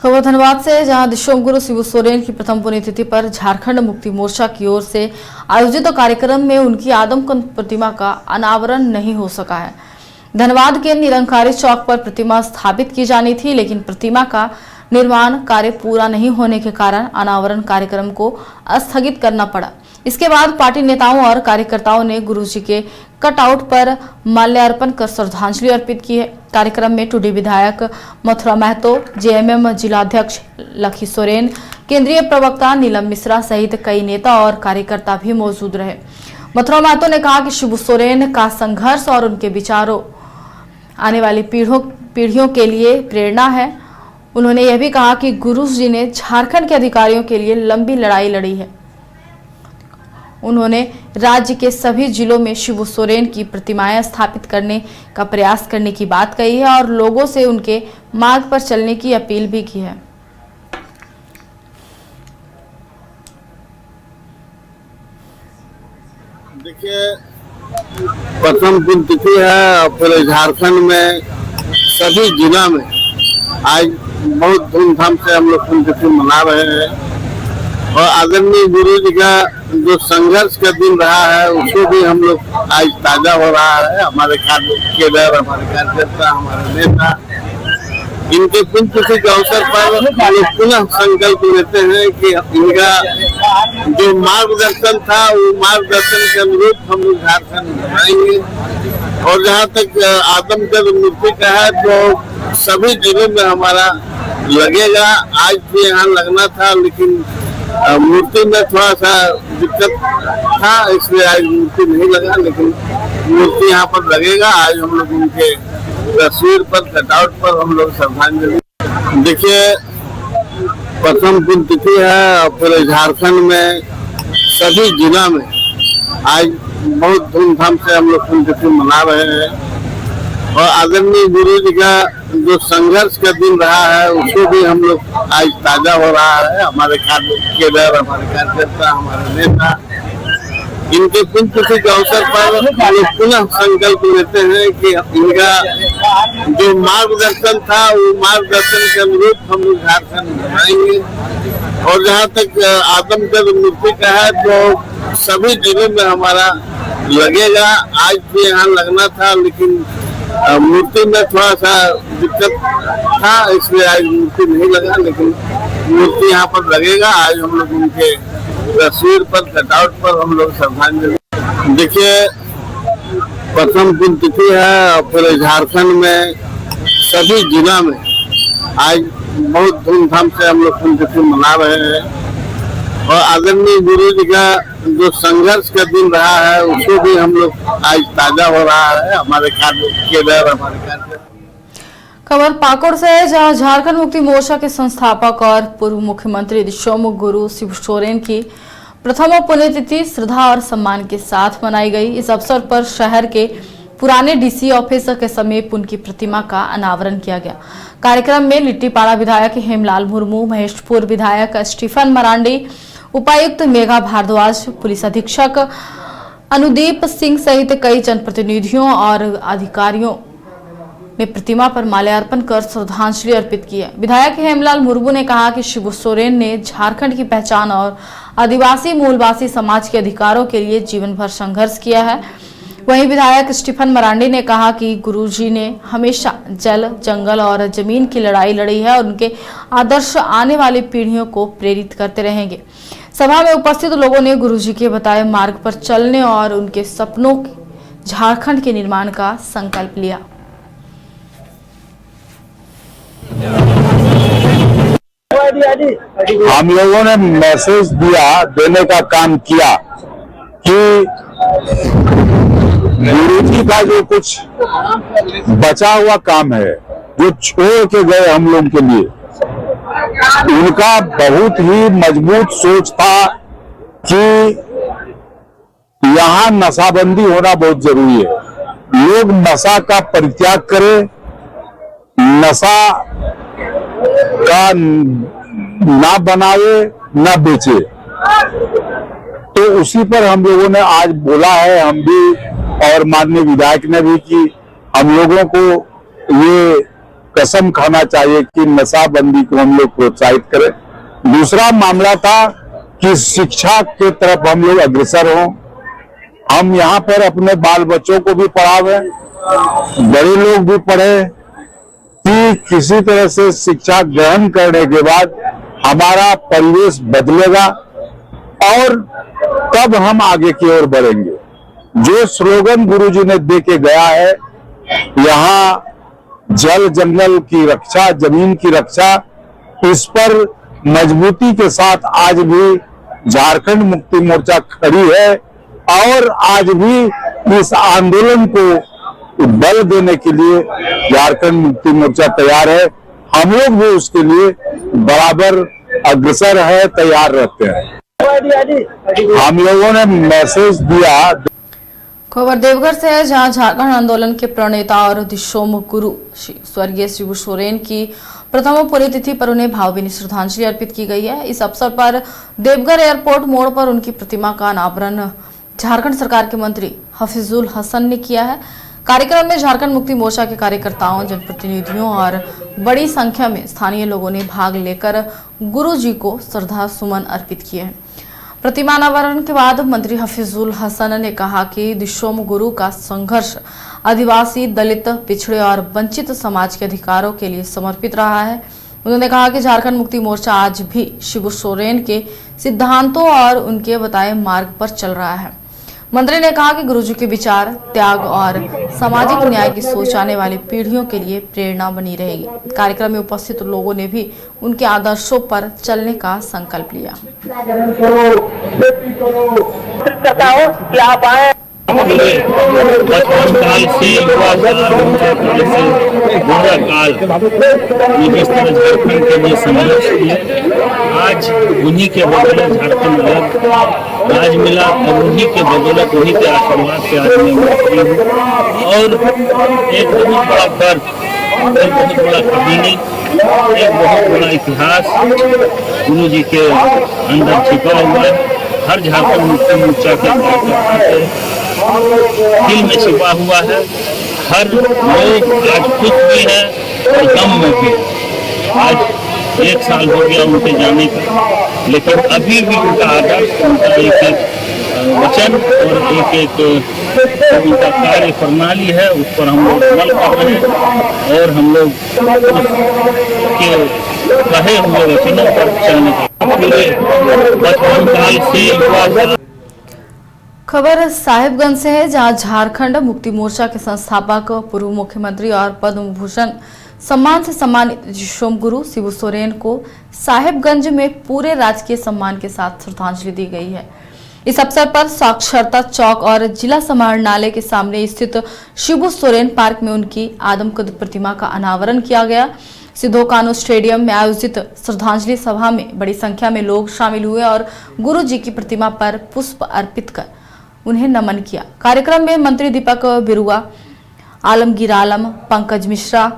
खबर धनबाद से, जहां दिशोम गुरु शिबू सोरेन की प्रथम पुण्यतिथि पर झारखंड मुक्ति मोर्चा की ओर से आयोजित कार्यक्रम में उनकी आदमकद प्रतिमा का अनावरण नहीं हो सका है। धनबाद के निरंकारी चौक पर प्रतिमा स्थापित की जानी थी, लेकिन प्रतिमा का निर्माण कार्य पूरा नहीं होने के कारण अनावरण कार्यक्रम को स्थगित करना पड़ा। इसके बाद पार्टी नेताओं और कार्यकर्ताओं ने गुरुजी के कटआउट पर माल्यार्पण कर श्रद्धांजलि अर्पित की है। कार्यक्रम में टुडी विधायक मथुरा महतो, जेएमएम जिलाध्यक्ष लखी सोरेन, केंद्रीय प्रवक्ता नीलम मिश्रा सहित कई नेता और कार्यकर्ता भी मौजूद रहे। मथुरा महतो ने कहा कि शिबू सोरेन का संघर्ष और उनके विचारों आने वाली पीढ़ियों के लिए प्रेरणा है। उन्होंने यह भी कहा कि गुरु जी ने झारखंड के अधिकारियों के लिए लंबी लड़ाई लड़ी है। उन्होंने राज्य के सभी जिलों में शिबू सोरेन की प्रतिमाएं स्थापित करने का प्रयास करने की बात कही है और लोगों से उनके मार्ग पर चलने की अपील भी की है। देखिए, प्रथम पुण्यतिथि है और पूरे झारखंड में सभी जिला में आज बहुत धूमधाम से हम लोग पुण्यतिथि मना रहे हैं और आदरणीय गुरु जी का जो संघर्ष का दिन रहा है उसको भी हम लोग आज ताजा हो रहा है। हमारे केडर, हमारे कार्यकर्ता, हमारे नेता इनके पुण्यतिथि के अवसर पर हम लोग पुनः संकल्प लेते हैं कि इनका जो मार्गदर्शन था वो मार्गदर्शन के अनुरूप हम लोग झारखंड बनाएंगे। और जहाँ तक आदमकद मूर्ति का है तो सभी जिलों में हमारा लगेगा। आज भी यहाँ लगना था, लेकिन मूर्ति में थोड़ा सा दिक्कत था, इसलिए आज मूर्ति नहीं लगा, लेकिन मूर्ति यहाँ पर लगेगा। आज हम लोग उनके तस्वीर पर, कटआउट पर हम लोग श्रद्धांजलि। देखिए, प्रथम पुण्यतिथि है और पूरे झारखंड में सभी जिला में आज बहुत धूमधाम से हम लोग पुण्यतिथि मना रहे हैं और आदरणीय गुरु जी का जो संघर्ष का दिन रहा है उसको भी हम लोग आज ताजा हो रहा है। हमारे केडर, हमारे कार्यकर्ता, हमारे नेता इनके पुण्यतिथि के अवसर पर हम लोग पुनः संकल्प लेते हैं कि इनका जो मार्गदर्शन था वो मार्गदर्शन के अनुरूप हम लोग झारखंड बनाएंगे। और जहाँ तक आदमकद मूर्ति का है तो सभी जिलों में हमारा लगेगा। आज भी यहाँ लगना था, लेकिन मूर्ति में थोड़ा सा दिक्कत था, इसलिए आज मूर्ति नहीं लगा, लेकिन मूर्ति यहाँ पर लगेगा। आज हम लोग उनके तस्वीर पर, कटआउट पर हम लोग श्रद्धांजलि। देखिए, प्रथम पुण्यतिथि है और पूरे झारखंड में सभी जिला में आज बहुत धूमधाम से हम लोग पुण्यतिथि मना रहे हैं और आदरणीय गुरु जी का जो संघर्ष का दिन रहा है उसको भी हम लोग आज ताजा हो रहा है। हमारे केडर, हमारे कार्यकर्ता। खबर पाकुड़ से है, जहां झारखंड मुक्ति मोर्चा के संस्थापक और पूर्व मुख्यमंत्री दिशोम गुरु शिबू सोरेन की प्रथम पुण्यतिथि श्रद्धा और सम्मान के साथ मनाई गई। इस अवसर पर शहर के पुराने डीसी ऑफिस के समीप उनकी प्रतिमा का अनावरण किया गया। कार्यक्रम में लिट्टीपाड़ा विधायक हेमलाल मुर्मू, महेशपुर विधायक स्टीफन मरांडी, उपायुक्त मेघा भारद्वाज, पुलिस अधीक्षक अनुदीप सिंह सहित कई जनप्रतिनिधियों और अधिकारियों ने प्रतिमा पर माल्यार्पण कर श्रद्धांजलि अर्पित की है। विधायक हेमलाल मुर्मू ने कहा कि शिबू सोरेन ने झारखंड की पहचान और आदिवासी मूलवासी समाज के अधिकारों के लिए जीवन भर संघर्ष किया है। वहीं विधायक स्टीफन मरांडी ने कहा कि गुरुजी ने हमेशा जल, जंगल और जमीन की लड़ाई लड़ी है और उनके आदर्श आने वाली पीढ़ियों को प्रेरित करते रहेंगे। सभा में उपस्थित लोगों ने गुरुजी के बताए मार्ग पर चलने और उनके सपनों झारखंड के निर्माण का संकल्प लिया। हम लोगों ने मैसेज देने का काम किया कि गुरु जी का जो कुछ बचा हुआ काम है, जो छोड़ के गए हम लोग के लिए, उनका बहुत ही मजबूत सोच था कि यहाँ नशाबंदी होना बहुत जरूरी है। लोग नशा का परित्याग करें, नशा का ना बनावे, ना बेचे। तो उसी पर हम लोगों ने आज बोला है, हम भी और माननीय विधायक ने भी, कि हम लोगों को ये कसम खाना चाहिए कि नशाबंदी को हम लोग प्रोत्साहित करें। दूसरा मामला था कि शिक्षा के तरफ हम लोग अग्रसर हों। हम यहाँ पर अपने बाल बच्चों को भी पढ़ावें, बड़े लोग भी पढ़े, कि किसी तरह से शिक्षा ग्रहण करने के बाद हमारा परिवेश बदलेगा और तब हम आगे की ओर बढ़ेंगे। जो स्लोगन गुरुजी ने दे के गया है, यहाँ जल जंगल की रक्षा, जमीन की रक्षा, इस पर मजबूती के साथ आज भी झारखंड मुक्ति मोर्चा खड़ी है और आज भी इस आंदोलन को बल देने के लिए झारखंड मुक्ति मोर्चा तैयार है। हम लोग भी उसके लिए बराबर अग्रसर है, तैयार रहते हैं। हम लोगों ने मैसेज दिया। खबर देवघर से है, जहां झारखंड आंदोलन के प्रणेता और दिशोम गुरु स्वर्गीय शिबू सोरेन की प्रथम पुण्यतिथि पर उन्हें भावभीनी श्रद्धांजलि अर्पित की गई है। इस अवसर पर देवघर एयरपोर्ट मोड़ पर उनकी प्रतिमा का अनावरण झारखंड सरकार के मंत्री हफीजुल हसन ने किया है। कार्यक्रम में झारखंड मुक्ति मोर्चा के कार्यकर्ताओं, जनप्रतिनिधियों और बड़ी संख्या में स्थानीय लोगों ने भाग लेकर गुरु जी को श्रद्धा सुमन अर्पित किए हैं। प्रतिमा अनावरण के बाद मंत्री हफीजुल हसन ने कहा कि दिशोम गुरु का संघर्ष आदिवासी, दलित, पिछड़े और वंचित समाज के अधिकारों के लिए समर्पित रहा है। उन्होंने कहा कि झारखंड मुक्ति मोर्चा आज भी शिबू सोरेन के सिद्धांतों और उनके बताए मार्ग पर चल रहा है। मंत्री ने कहा कि गुरुजी के विचार, त्याग और सामाजिक न्याय की सोच आने वाली पीढ़ियों के लिए प्रेरणा बनी रहेगी। कार्यक्रम में उपस्थित लोगों ने भी उनके आदर्शों पर चलने का संकल्प लिया। बचपन काल से युवा काल जिस तरह झारखंड के लिए संघर्ष किए, आज उन्हीं के बदौलत झारखंड अलग राज मिला और उन्हीं के बदौलत, उन्हीं के आशीर्वाद से आज मैं मंत्री हूँ। और एक बहुत बड़ा फर्ज, एक बहुत बड़ा कहानी, एक बहुत बड़ा इतिहास गुरु जी के अंदर छिपा हुआ है। हर झारखंड मुक्ति मोर्चा के कार्यकर्ता के दिल में छिपा हुआ है। हर लोग आज खुश भी है और गम में भी। आज 1 साल हो गया उनके जाने का, लेकिन अभी भी उनका आदर्श, उनका एक वचन और एक उनका कार्य प्रणाली है, उस पर हम लोग अमल कर रहे हैं और हम लोग उसके कहे हुए वचनों पर चलने का बचपन काल से। खबर साहिबगंज से है, जहां झारखंड मुक्ति मोर्चा के संस्थापक, पूर्व मुख्यमंत्री और पद्म भूषण सम्मान से सम्मानित दिशोम गुरु शिबू सोरेन को साहिबगंज में पूरे राजकीय सम्मान के साथ श्रद्धांजलि दी गई है। इस अवसर पर साक्षरता चौक और जिला समाहरणालय के सामने स्थित शिबू सोरेन पार्क में उनकी आदमकद प्रतिमा का अनावरण किया गया। सिद्धो कान्हू स्टेडियम में आयोजित श्रद्धांजलि सभा में बड़ी संख्या में लोग शामिल हुए और गुरु जी की प्रतिमा पर पुष्प अर्पित कर उन्हें नमन किया। कार्यक्रम में मंत्री दीपक बिरुआ, आलमगीर आलम, पंकज मिश्रा,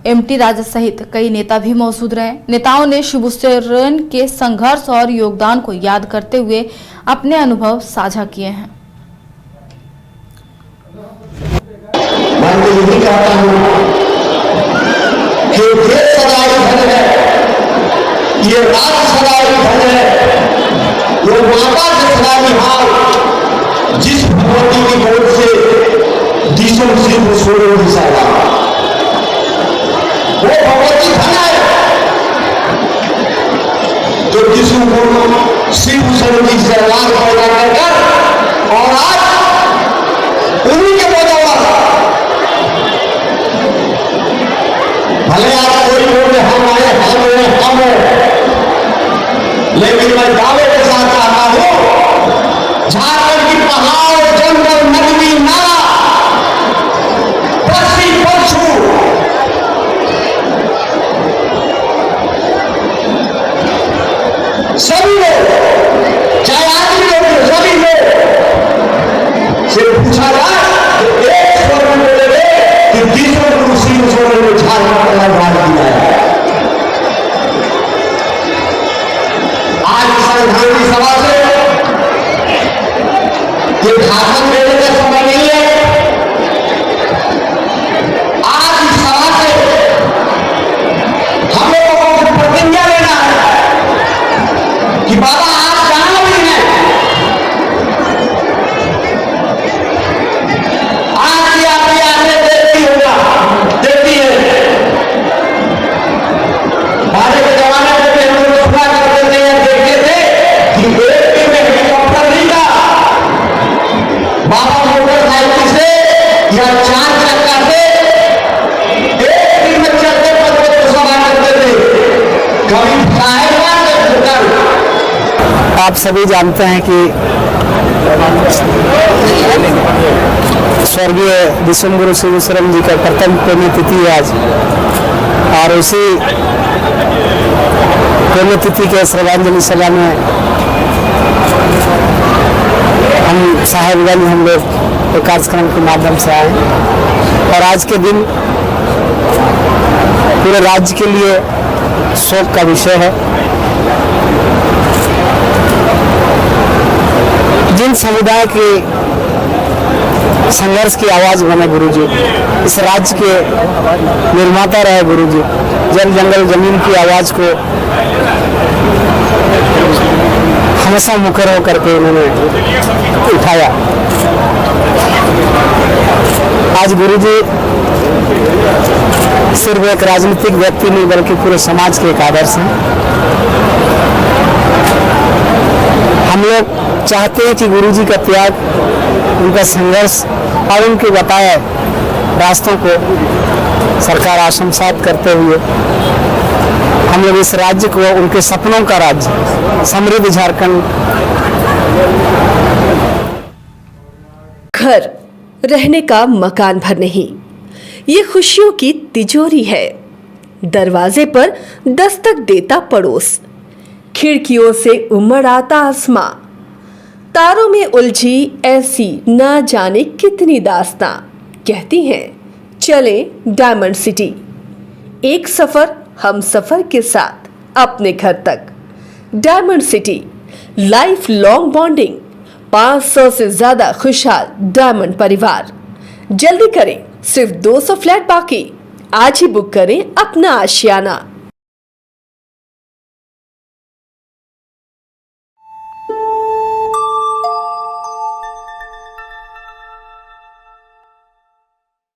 एमटी राजा सहित कई नेता भी मौजूद रहे। नेताओं ने शिबू सोरेन के संघर्ष और योगदान को याद करते हुए अपने अनुभव साझा किए हैं। ये राज सदाई धन है, वो माता के सदाई हाल, जिस भगवती की गोद से दिशोम शिबू सोरेन निकला, वो भगवती धन है जो दिशोम गुरु शिबू सोरेन की सरकार पैदा कर और आज उन्हीं के बदौलत भले आप कोई बोले हम आए, लेकिन मैं दावे के साथ कहता हूं, झारखंड की पहाड़, जंगल, नदी, नाला, पक्षी, पशु, सभी लोग, चाहे आदमी लोग, सभी लोग से पूछा जाए तो एक स्वर में बोलेंगे कि दिशोम गुरु शिबू सोरेन ने झारखंड का राज दिया है। संविधान की सभा से ये भाषण देने का समय नहीं है। आज इस सभा से कभी साहिबा से होकर आप सभी जानते हैं कि स्वर्गीय विश्वगुरु शिवशरण जी का प्रथम पुण्यतिथि है आज, और उसी पुण्यतिथि के श्रद्धांजलि सभा में हम साहेबगंज हम लोग एक कार्यक्रम के माध्यम से आए, और आज के दिन पूरे राज्य के लिए शोक का विषय है। जिन समुदाय के संघर्ष की आवाज बने गुरुजी, इस राज्य के निर्माता रहे गुरुजी, जल जंगल जमीन की आवाज को हमेशा मुखर होकर के उन्होंने उठाया। आज गुरुजी सिर्फ एक राजनीतिक व्यक्ति नहीं बल्कि पूरे समाज के एक आदर्श हैं। हम लोग चाहते हैं कि गुरुजी का त्याग, उनका संघर्ष और उनके बताए रास्तों को सरकार आत्मसात करते हुए हम लोग इस राज्य को उनके सपनों का राज्य समृद्ध झारखंड। घर रहने का मकान भर नहीं, ये खुशियों की तिजोरी है। दरवाजे पर दस्तक देता पड़ोस, खिड़कियों से उमड़ आता आसमां, तारों में उलझी ऐसी ना जाने कितनी दास्तां। कहती हैं चले डायमंड सिटी, एक सफर हम सफर के साथ अपने घर तक। Diamond city, life long bonding, 500 से ज्यादा खुशहाल डायमंड परिवार। जल्दी करें, सिर्फ 200 फ्लैट बाकी। आज ही बुक करें अपना आशियाना।